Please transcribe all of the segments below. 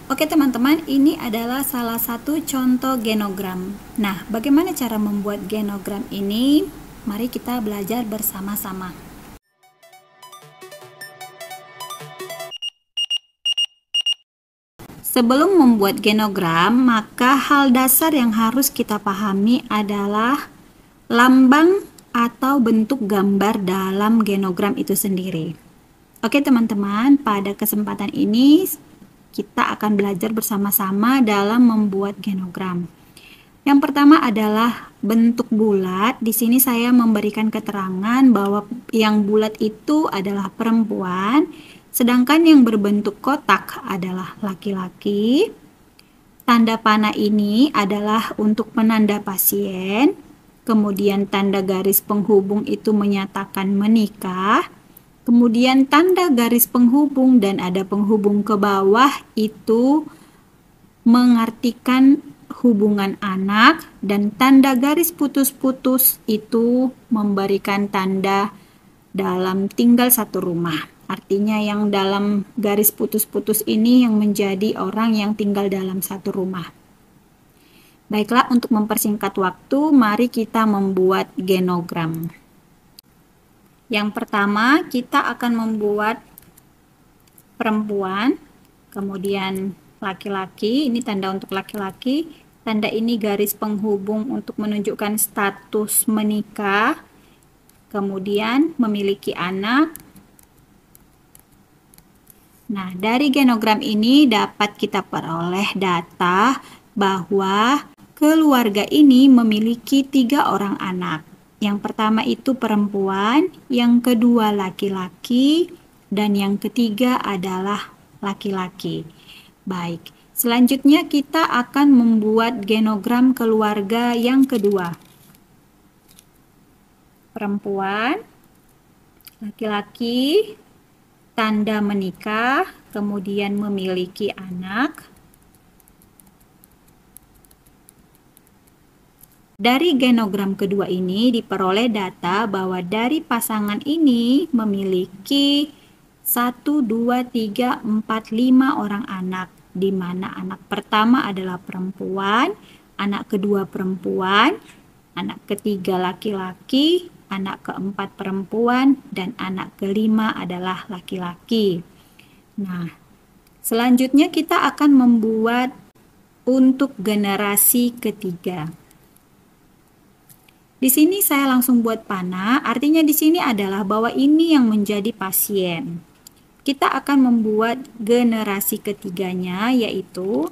Oke teman-teman, ini adalah salah satu contoh genogram. Nah, bagaimana cara membuat genogram ini? Mari kita belajar bersama-sama. Sebelum membuat genogram, maka hal dasar yang harus kita pahami adalah lambang atau bentuk gambar dalam genogram itu sendiri. Oke teman-teman, pada kesempatan ini kita akan belajar bersama-sama dalam membuat genogram. Yang pertama adalah bentuk bulat. Di sini saya memberikan keterangan bahwa yang bulat itu adalah perempuan, sedangkan yang berbentuk kotak adalah laki-laki. Tanda panah ini adalah untuk penanda pasien. Kemudian tanda garis penghubung itu menyatakan menikah. Kemudian tanda garis penghubung dan ada penghubung ke bawah itu mengartikan hubungan anak, dan tanda garis putus-putus itu memberikan tanda dalam tinggal satu rumah. Artinya yang dalam garis putus-putus ini yang menjadi orang yang tinggal dalam satu rumah. Baiklah, untuk mempersingkat waktu, mari kita membuat genogram. Yang pertama, kita akan membuat perempuan, kemudian laki-laki, ini tanda untuk laki-laki, tanda ini garis penghubung untuk menunjukkan status menikah, kemudian memiliki anak. Nah, dari genogram ini dapat kita peroleh data bahwa keluarga ini memiliki 3 orang anak. Yang pertama itu perempuan, yang kedua laki-laki, dan yang ketiga adalah laki-laki. Baik, selanjutnya kita akan membuat genogram keluarga yang kedua. Perempuan, laki-laki, tanda menikah, kemudian memiliki anak. Dari genogram kedua ini diperoleh data bahwa dari pasangan ini memiliki 1, 2, 3, 4, 5 orang anak, di mana anak pertama adalah perempuan, anak kedua perempuan, anak ketiga laki-laki, anak keempat perempuan, dan anak kelima adalah laki-laki. Nah, selanjutnya kita akan membuat untuk generasi ketiga. Di sini saya langsung buat panah, artinya di sini adalah bahwa ini yang menjadi pasien. Kita akan membuat generasi ketiganya, yaitu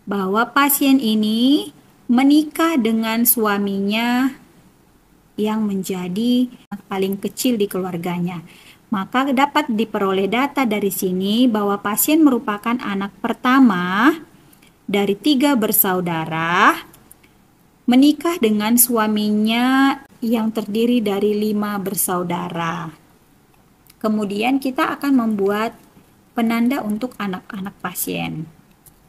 bahwa pasien ini menikah dengan suaminya yang menjadi paling kecil di keluarganya. Maka dapat diperoleh data dari sini bahwa pasien merupakan anak pertama dari 3 bersaudara, menikah dengan suaminya yang terdiri dari 5 bersaudara. Kemudian kita akan membuat penanda untuk anak-anak pasien.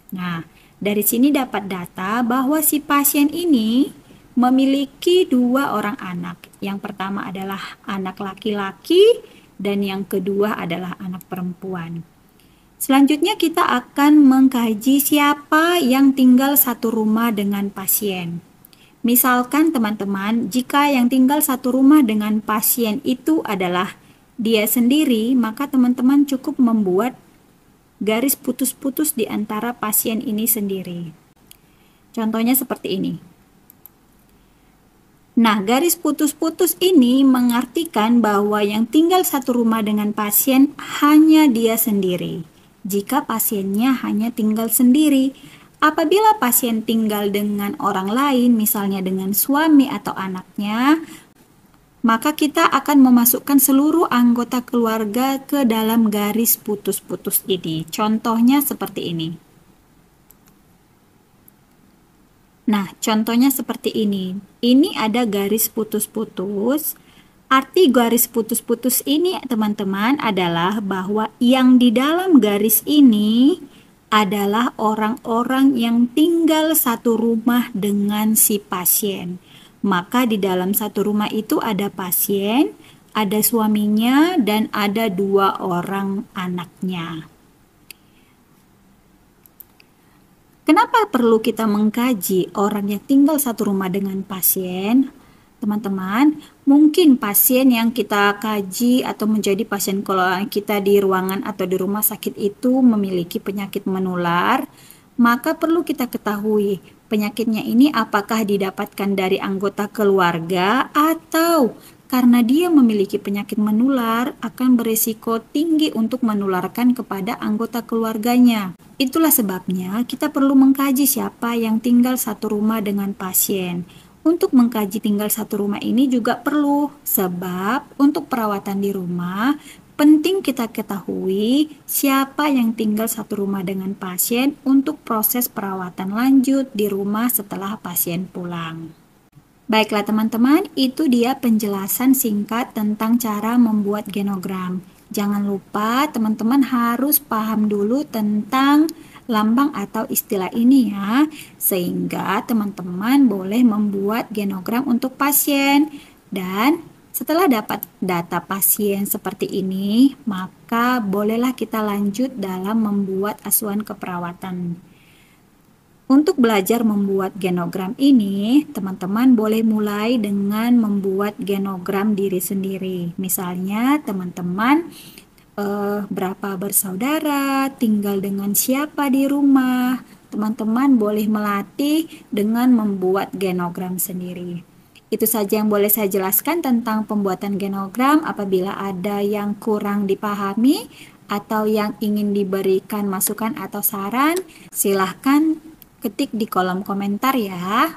Nah, dari sini dapat data bahwa si pasien ini memiliki 2 orang anak. Yang pertama adalah anak laki-laki dan yang kedua adalah anak perempuan. Selanjutnya kita akan mengkaji siapa yang tinggal satu rumah dengan pasien. Misalkan teman-teman, jika yang tinggal satu rumah dengan pasien itu adalah dia sendiri, maka teman-teman cukup membuat garis putus-putus di antara pasien ini sendiri. Contohnya seperti ini. Nah, garis putus-putus ini mengartikan bahwa yang tinggal satu rumah dengan pasien hanya dia sendiri. Jika pasiennya hanya tinggal sendiri, apabila pasien tinggal dengan orang lain, misalnya dengan suami atau anaknya, maka kita akan memasukkan seluruh anggota keluarga ke dalam garis putus-putus ini. Contohnya seperti ini. Nah, contohnya seperti ini. Ini ada garis putus-putus. Arti garis putus-putus ini, teman-teman, adalah bahwa yang di dalam garis ini adalah orang-orang yang tinggal satu rumah dengan si pasien. Maka di dalam satu rumah itu ada pasien, ada suaminya, dan ada 2 orang anaknya. Kenapa perlu kita mengkaji orang yang tinggal satu rumah dengan pasien? Teman-teman, mungkin pasien yang kita kaji atau menjadi pasien kalau kita di ruangan atau di rumah sakit itu memiliki penyakit menular, maka perlu kita ketahui penyakitnya ini apakah didapatkan dari anggota keluarga atau karena dia memiliki penyakit menular akan beresiko tinggi untuk menularkan kepada anggota keluarganya. Itulah sebabnya kita perlu mengkaji siapa yang tinggal satu rumah dengan pasien. Untuk mengkaji tinggal satu rumah ini juga perlu, sebab untuk perawatan di rumah penting kita ketahui siapa yang tinggal satu rumah dengan pasien untuk proses perawatan lanjut di rumah setelah pasien pulang. Baiklah teman-teman, itu dia penjelasan singkat tentang cara membuat genogram. Jangan lupa teman-teman harus paham dulu tentang lambang atau istilah ini ya, sehingga teman-teman boleh membuat genogram untuk pasien. Dan setelah dapat data pasien seperti ini, maka bolehlah kita lanjut dalam membuat asuhan keperawatan. Untuk belajar membuat genogram ini, teman-teman boleh mulai dengan membuat genogram diri sendiri. Misalnya, teman-teman berapa bersaudara, tinggal dengan siapa di rumah. Teman-teman boleh melatih dengan membuat genogram sendiri. Itu saja yang boleh saya jelaskan tentang pembuatan genogram. Apabila ada yang kurang dipahami atau yang ingin diberikan masukan atau saran, silahkan ketik di kolom komentar ya.